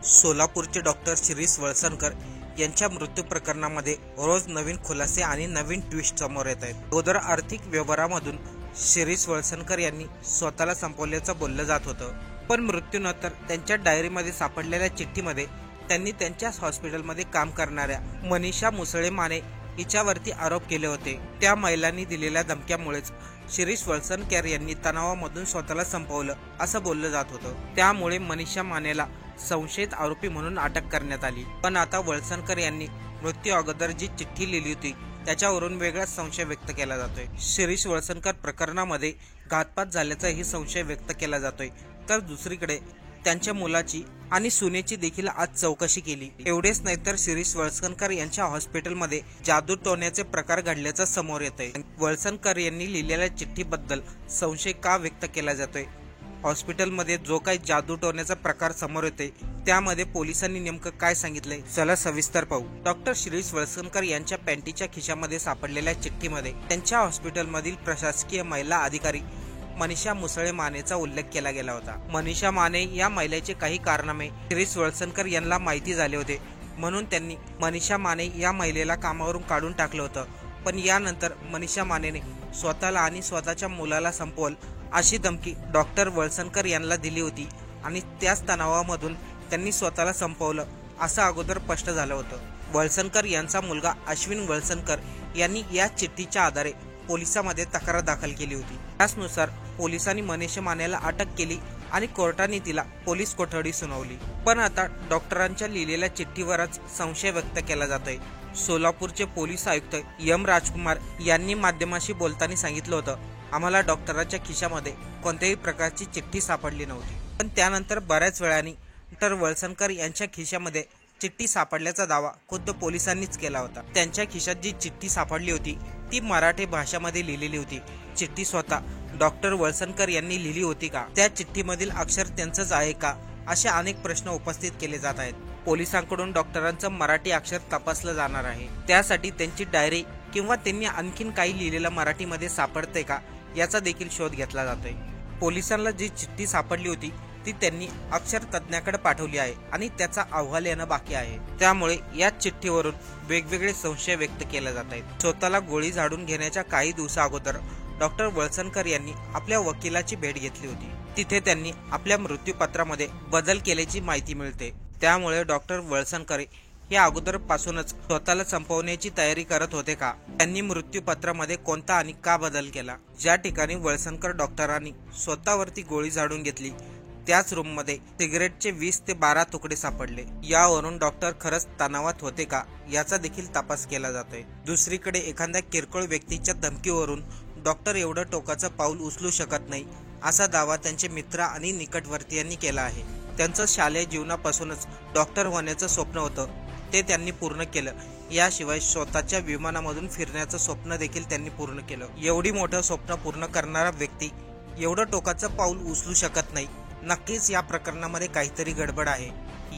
सोलापूरचे डॉक्टर शिरीष वळसणकर यांच्या मृत्यू प्रकरणामध्ये रोज नवीन खुलासे आणि नवीन ट्विस्ट समोर येत आहेत। अगोदर आर्थिक व्यवहारामधून शिरीष वळसणकर यांनी स्वतःला संपवल्याचं बोललं जात होतं, पण मृत्यूनंतर त्यांच्या डायरीमध्ये सापडलेल्या चिठ्ठीमध्ये त्यांनी त्यांच्याच हॉस्पिटलमध्ये काम करणाऱ्या मनीषा मुसळे माने हिच्यावरती आरोप केले होते। त्या महिलांनी दिलेल्या धमक्यामुळेच शिरीष वळसणकर यांनी तणावामधून स्वतःला संपवलं असं बोललं जात होतं। त्यामुळे मनीषा मानेला संशयित आरोपी म्हणून अटक करण्यात आली। पण आता वळसणकर यांनी मृत्यू अगोदर जी चिठ्ठी लिहिली होती त्याच्यावरून वेगळाच संशय व्यक्त केला जातोय। शिरीष वळसणकर प्रकरणामध्ये घातपात झाल्याचाही संशय व्यक्त केला जातोय, तर दुसरीकडे त्यांच्या मुलाची आणि सुनेची देखील आज चौकशी केली। एवढेच नाही तर शिरीष वळसणकर यांच्या हॉस्पिटलमध्ये जादू टोण्याचे प्रकार घडल्याचं समोर येतंय। वळसणकर यांनी लिहिलेल्या चिठ्ठीबद्दल संशय का व्यक्त केला जातोय? हॉस्पिटलमध्ये जो काही जादू टोण्याचा प्रकार समोर येतोय त्यामध्ये पोलिसांनी नेमकं काय सांगितलंय, चला सविस्तर पाहू। डॉक्टर शिरीष वळसणकर यांच्या पॅन्टीच्या खिशामध्ये सापडलेल्या चिठ्ठीमध्ये त्यांच्या हॉस्पिटलमधील प्रशासकीय महिला अधिकारी मनीषा मुसळे मानेचा उल्लेख केला गेला होता। मनीषा माने या महिलेचे काही कारनामे शिरीष वळसणकर यांना माहिती झाले होते, म्हणून त्यांनी मनीषा माने या महिलेला कामावरून काढून टाकलं होतं। पण यानंतर मनीषा मानेने स्वतःला आणि स्वतःच्या मुलाला संपवल अशी धमकी डॉक्टर वळसणकर यांना दिली होती आणि त्याच तणावामधून त्यांनी स्वतःला संपवलं असं अगोदर स्पष्ट झालं होतं। वळसणकर यांचा मुलगा अश्विन वळसणकर यांनी या चिठ्ठीच्या आधारे पोलिसांमध्ये तक्रार दाखल केली होती। त्यानुसार पोलिसांनी मनीषा मानेला अटक केली आणि कोर्टाने तिला पोलीस कोठडी सुनावली। पण आता डॉक्टरांच्या लिहिलेल्या चिठ्ठीवरच संशय व्यक्त केला जातोय। सोलापूरचे पोलीस आयुक्त एम राजकुमार यांनी माध्यमांशी बोलताना सांगितलं होतं, आम्हाला डॉक्टरांच्या खिशामध्ये कोणत्याही प्रकारची चिठ्ठी सापडली नव्हती। पण त्यानंतर बऱ्याच वेळाने डॉक्टर वळसणकर यांच्या खिशामध्ये चिठ्ठी सापडल्याचा दावा खुद्द पोलिसांनीच केला होता। त्यांच्या खिशात जी चिठ्ठी सापडली होती ती मराठी भाषेमध्ये लिहिलेली होती। चिठ्ठी स्वतः डॉक्टर वळसणकर यांनी लिहिली होती का? त्या चिठ्ठीमधील अक्षर त्यांचंच आहे का? असे अनेक प्रश्न उपस्थित केले जात आहेत। पोलिसांकडून डॉक्टरांचं मराठी अक्षर तपासलं जाणार आहे। त्यासाठी त्यांची डायरी किंवा त्यांनी आणखीन काही लिहिलेलं मराठीमध्ये सापडते का याचा देखील शोध घेतला जातोय। पोलिसांना जी चिठ्ठी सापडली होती ती त्यांनी अक्षर तज्ञाकडे पाठवली आहे आणि त्याचा अहवाल येणं बाकी आहे। त्यामुळे या चिठ्ठीवरून वेगवेगळे संशय व्यक्त केले जात आहेत। स्वतःला गोळी झाडून घेण्याच्या काही दिवसा अगोदर डॉक्टर वळसणकर यांनी आपल्या वकिलाची भेट घेतली होती। तिथे त्यांनी आपल्या मृत्यूपत्रामध्ये बदल केल्याची माहिती मिळते। त्यामुळे डॉक्टर वळसणकर या अगोदरपासूनच स्वतःला संपवण्याची तयारी करत होते का? त्यांनी मृत्यूपत्रामध्ये कोणता आणि का बदल केला? ज्या ठिकाणी वळसणकर डॉक्टरांनी स्वतःवरती गोळी झाडून घेतली त्याच रूममध्ये सिगरेटचे 20 ते 12 तुकडे सापडले। यावरून डॉक्टर खरंच तणावात होते का याचा देखील तपास केला जातोय। दुसरीकडे एखाद्या किरकोळ व्यक्तीच्या धमकीवरून डॉक्टर एवढं टोकाचं पाऊल उचलू शकत नाही असा दावा त्यांचे मित्र आणि निकटवर्तीयांनी केला आहे। त्यांचं शालेय जीवनापासूनच डॉक्टर होण्याचं स्वप्न होतं, ते त्यांनी पूर्ण केलं। याशिवाय स्वतःच्या विमानामधून फिरण्याचं स्वप्न देखील त्यांनी पूर्ण केलं। एवढी मोठं स्वप्न पूर्ण करणारा व्यक्ती एवढं टोकाचं पाऊल उचलू शकत नाही। नक्कीच या प्रकरणामध्ये काहीतरी गडबड आहे।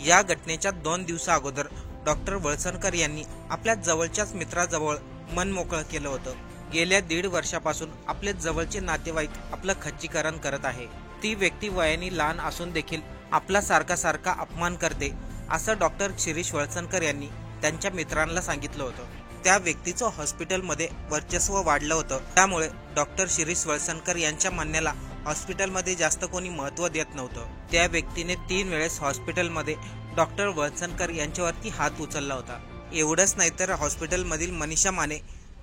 या घटनेच्या 2 दिवसा अगोदर डॉक्टर वळसणकर यांनी आपल्या जवळच्याच मित्राजवळ मन मोकळं केलं होतं। गेल्या 1.5 वर्षापासून आपले जवळचे नातेवाईक आपलं खच्चीकरण करत आहे। ती व्यक्ती वयाने लहान असून देखील आपला सारखा अपमान करते असं डॉक्टर शिरीष वळसणकर यांनी त्यांच्या मित्रांना सांगितलं होतं। त्या व्यक्तीचं हॉस्पिटलमध्ये वर्चस्व वाढलं होतं। त्यामुळे डॉक्टर शिरीष वळसणकर यांच्या म्हणण्याला हॉस्पिटलमध्ये जास्त कोणी महत्त्व देत नव्हतं। त्या व्यक्तीने 3 वेळेस हॉस्पिटलमध्ये डॉक्टर वळसणकर यांच्यावरती हात उचलला होता। एवढंच नाही तर हॉस्पिटलमधील मनीषा माने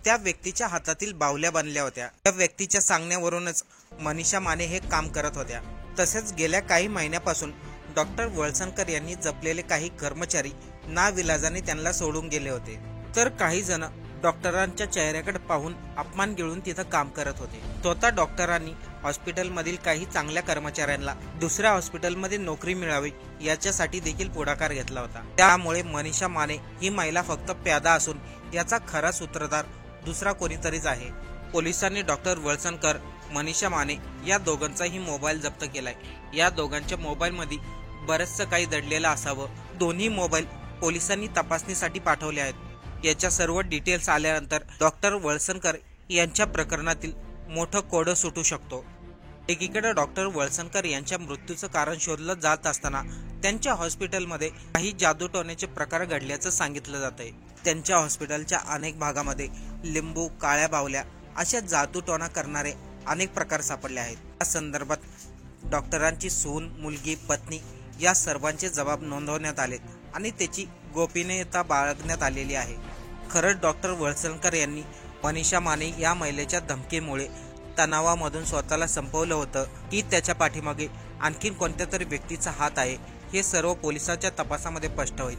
त्या व्यक्तीच्या हातातील बाहुल्या बांधल्या होत्या। त्या व्यक्तीच्या सांगण्यावरूनच मनीषा माने हे काम करत होत्या। तसेच गेल्या काही महिन्यापासून डॉक्टर वळसणकर यांनी जपलेले काही कर्मचारी नाविलाजाने त्यांना सोडून गेले होते, तर काही जण डॉक्टरांच्या चेहऱ्याकडे पाहून अपमान गिळून तिथं काम करत होते। स्वतः डॉक्टरांनी हॉस्पिटलमधील काही चांगल्या कर्मचाऱ्यांना दुसऱ्या हॉस्पिटलमध्ये नोकरी मिळावी याच्यासाठी देखील पुढाकार घेतला होता। त्यामुळे मनीषा माने ही महिला फक्त प्यादा असून याचा खरा सूत्रधार दुसरा कोणीतरीच आहे। पोलिसांनी डॉक्टर वळसणकर, मनीषा माने या दोघांचाही मोबाईल जप्त केलाय। या दोघांच्या मोबाईलमध्ये बरंचसं काही दडलेलं असावं। दोन्ही मोबाईल पोलिसांनी तपासणीसाठी पाठवले आहेत। याच्या सर्व डिटेल्स आल्यानंतर डॉक्टर वळसणकर यांच्या प्रकरणातील मोठं कोडं सुटू शकतो। एकीकडे डॉक्टर वळसणकर यांच्या मृत्यूचं कारण शोधलं जात असताना त्यांच्या हॉस्पिटलमध्ये काही जादूटोण्याचे प्रकार घडल्याचं सांगितलं जात आहे। त्यांच्या हॉस्पिटलच्या अनेक भागामध्ये लिंबू, काळ्या बावल्या अशा जादूटोणा करणारे अनेक प्रकार सापडले आहेत। या संदर्भात डॉक्टरांची सून, मुलगी, पत्नी या सर्वांचे जबाब नोंदवण्यात आलेत आणि त्याची गोपनीयता बाळगण्यात आलेली आहे। खरंच डॉक्टर वळसणकर यांनी मनीषा माने या महिलेच्या धमकीमुळे तणावामधून स्वतःला संपवलं होतं की त्याच्या पाठीमागे आणखीन कोणत्या तरी व्यक्तीचा हात आहे, हे सर्व पोलिसांच्या तपासामध्ये स्पष्ट होईल।